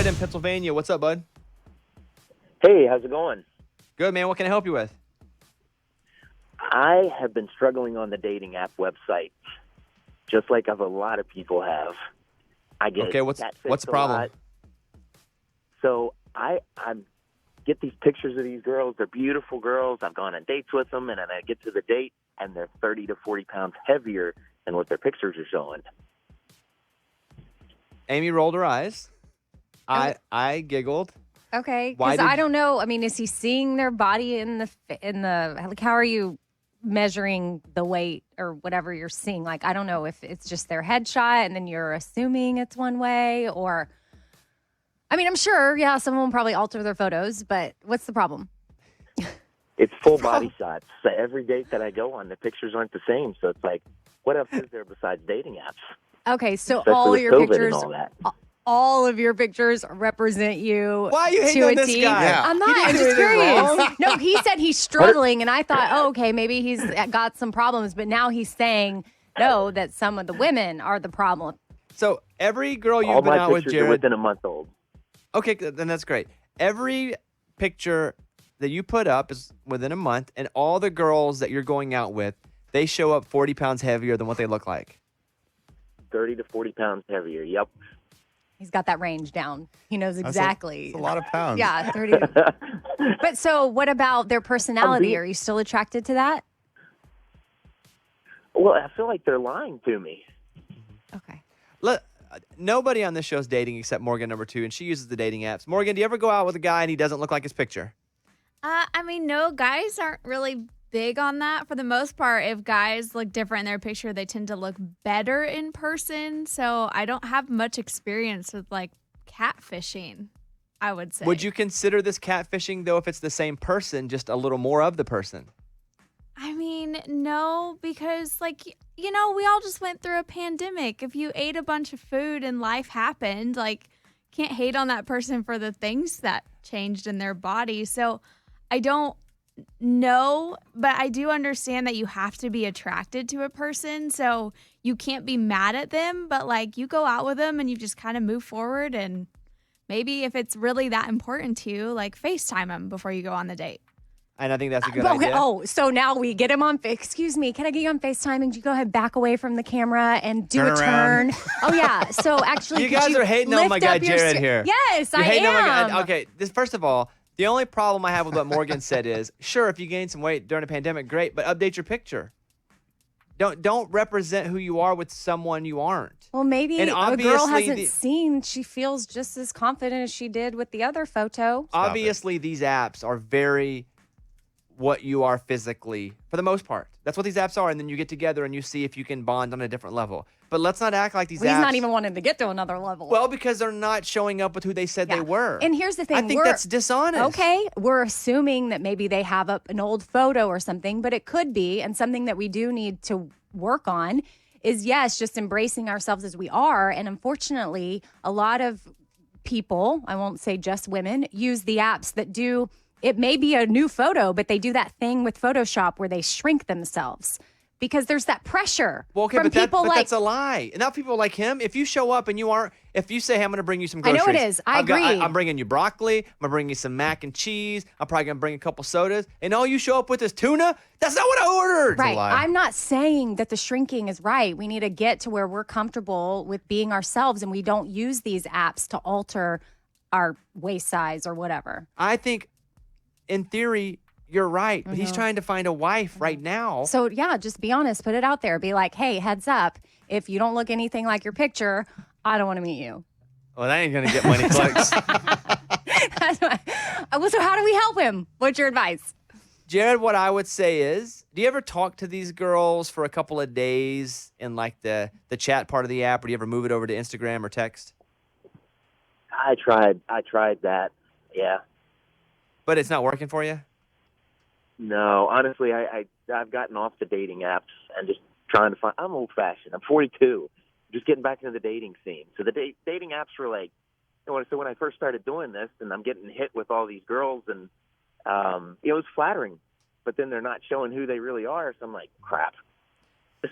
Jared in Pennsylvania. What's up, bud? Hey, how's it going? Good, man. What can I help you with? I have been struggling on the dating app website, just like a lot of people have. I get what's the catfished a problem? lot. So I get these pictures of these girls. They're beautiful girls. I've gone on dates with them, and then I get to the date, and they're 30 to 40 pounds heavier than what their pictures are showing. Amy rolled her eyes. I giggled. Okay, because I don't know. I mean, is he seeing their body in the like? How are you measuring the weight or whatever you're seeing? Like, I don't know if it's just their headshot and then you're assuming it's one way, or I mean, I'm sure, yeah, someone will probably alter their photos, but what's the problem? It's full body shots. So every date that I go on, the pictures aren't the same. So it's like, what else is there besides dating apps? Okay, so Especially all with of your COVID pictures, and all that. all of your pictures represent you. Why are you hating to on a this T. guy? Yeah. I'm He not. didn't I'm do just anything curious. wrong. No, he said he's struggling, and I thought, oh, okay, maybe he's got some problems. But now he's saying no, that some of the women are the problem. So every girl All you've been my out with, pictures are Jared. within a month old. Okay, then that's great. Every picture that you put up is within a month, and all the girls that you're going out with, they show up 40 pounds heavier than what they look like. 30 to 40 pounds heavier. Yep. He's got that range down. He knows exactly. That's a lot of pounds. Yeah, 30. But so what about their personality? Are you still attracted to that? Well, I feel like they're lying to me. Okay. Nobody on this show is dating except Morgan, number 2, and she uses the dating apps. Morgan, do you ever go out with a guy and he doesn't look like his picture? I mean, no, guys aren't really big on that. For the most part, if guys look different in their picture, they tend to look better in person. So I don't have much experience with, like, catfishing, I would say. Would you consider this catfishing, though, if it's the same person, just a little more of the person? I mean, no, because, like, you know, we all just went through a pandemic. If you ate a bunch of food and life happened, like, can't hate on that person for the things that changed in their body. So I don't know, but I do understand that you have to be attracted to a person. So you can't be mad at them, but, like, you go out with them and you just kind of move forward. And maybe if it's really that important to you, like, FaceTime them before you go on the date. And I think that's a good idea. Oh, so now we get him on. Excuse me, can I get you on FaceTime? And you go ahead, back away from the camera and do Turn a around. turn. Oh yeah. So actually, You could guys are hating on my lift guy up your Jared here. Yes, You're I hating on my am. guy. Okay, first of all, the only problem I have with what Morgan said is, sure, if you gain some weight during a pandemic, great, but update your picture. Don't represent who you are with someone you aren't. Well, maybe And a girl obviously hasn't seen. She feels just as confident as she did with the other photo. Obviously, these apps are very what you are physically, for the most part. That's what these apps are, and then you get together and you see if you can bond on a different level. But let's not act like these apps... He's not even wanting to get to another level. Well, because they're not showing up with who they said they were. And here's the thing. I think that's dishonest. Okay, we're assuming that maybe they have up an old photo or something, but it could be, and something that we do need to work on is, yes, just embracing ourselves as we are. And unfortunately, a lot of people, I won't say just women, use the apps that do... It may be a new photo, but they do that thing with Photoshop where they shrink themselves because there's that pressure Well, okay, from people like... that's a lie. And now people like him, if you show up and you aren't, if you say, hey, I'm going to bring you some groceries. I know it is. I agree. I'm bringing you broccoli. I'm going to bring you some mac and cheese. I'm probably going to bring a couple sodas. And all you show up with is tuna? That's not what I ordered. Right. I'm not saying that the shrinking is right. We need to get to where we're comfortable with being ourselves and we don't use these apps to alter our waist size or whatever. I think, in theory, you're right. But he's trying to find a wife right now. So, yeah, just be honest. Put it out there. Be like, hey, heads up. If you don't look anything like your picture, I don't want to meet you. Well, that ain't going to get money clicks. So how do we help him? What's your advice? Jared, what I would say is, do you ever talk to these girls for a couple of days in like the chat part of the app, or do you ever move it over to Instagram or text? I tried that. Yeah. But it's not working for you? No, honestly, I've gotten off the dating apps and just trying to find. I'm old-fashioned. I'm 42. Just getting back into the dating scene. So the dating apps were like, so when I first started doing this, and I'm getting hit with all these girls, and it was flattering. But then they're not showing who they really are. So I'm like, crap.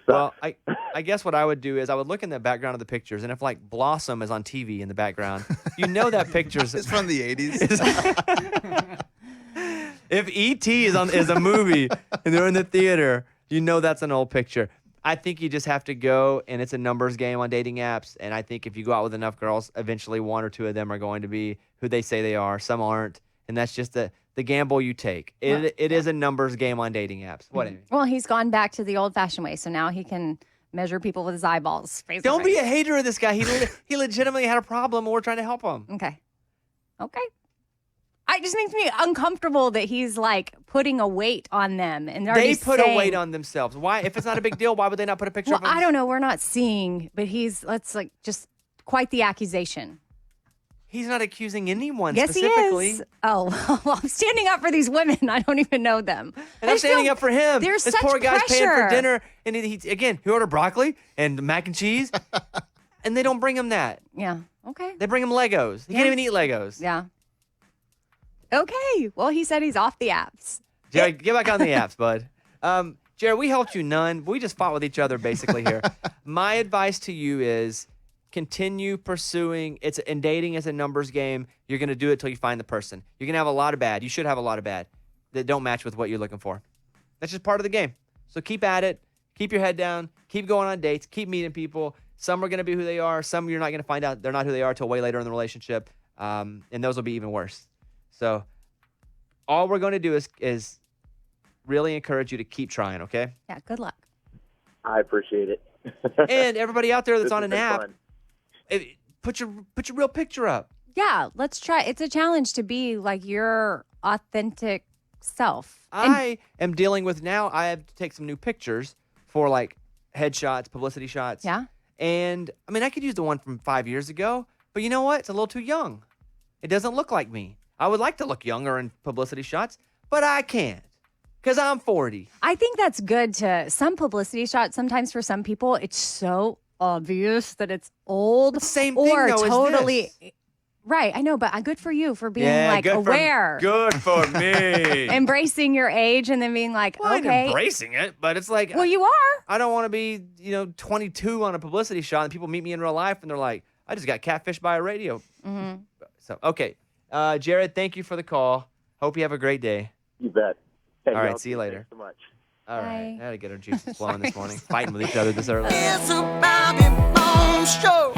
Well, I guess what I would do is I would look in the background of the pictures, and if like Blossom is on TV in the background, you know that picture's It's from the 80s. If E.T. is a movie and they're in the theater, you know that's an old picture. I think you just have to go, and it's a numbers game on dating apps. And I think if you go out with enough girls, eventually one or two of them are going to be who they say they are. Some aren't, and that's just the gamble you take. It is a numbers game on dating apps. What? Amy? Well, he's gone back to the old-fashioned way, so now he can measure people with his eyeballs. Face to Don't be face. a hater of this guy. He legitimately had a problem, and we're trying to help him. Okay. It just makes me uncomfortable that he's like putting a weight on them, and They put a weight on themselves. Why? If it's not a big deal, why would they not put a picture Well, of him? I don't know. We're not seeing, but that's like just quite the accusation. He's not accusing anyone Yes, he specifically. is. Oh, well, I'm standing up for these women. I don't even know them. And I'm standing up for him. There's this such poor guy's paying for pressure. dinner, and he ordered broccoli and mac and cheese, and they don't bring him that. Yeah. Okay. They bring him Legos. He can't even eat Legos. Yeah. Okay. Well, he said he's off the apps. Jared, get back on the apps, bud. Jared, we helped you none. We just fought with each other basically here. My advice to you is continue pursuing. And dating is a numbers game. You're going to do it till you find the person. You're going to have a lot of bad. You should have a lot of bad that don't match with what you're looking for. That's just part of the game. So keep at it. Keep your head down. Keep going on dates. Keep meeting people. Some are going to be who they are. Some you're not going to find out they're not who they are till way later in the relationship. And those will be even worse. So all we're going to do is really encourage you to keep trying, okay? Yeah. Good luck. I appreciate it. And everybody out there that's This on has an been app, fun. put your real picture up. Yeah. Let's try. It's a challenge to be like your authentic self. I am dealing with now, I have to take some new pictures for like headshots, publicity shots. Yeah. And I mean, I could use the one from 5 years ago, but you know what? It's a little too young. It doesn't look like me. I would like to look younger in publicity shots, but I can't because I'm 40. I think that's good to some publicity shots. Sometimes for some people, it's so obvious that it's old. Same thing, or though, as totally this. Right. I know, but good for you for being like aware, Good for me. embracing your age, and then being like, Well, I'm okay. embracing it, but it's like, Well, you are. I don't want to be, 22 on a publicity shot and people meet me in real life and they're like, I just got catfished by a radio. Mm-hmm. So, okay. Jared, thank you for the call. Hope you have a great day. You bet. Hey, All right, y'all see you too. later. Thanks so much. All right. Bye. I had to get our juices flowing this morning. Fighting with each other this early. It's a Bobby Bones Show.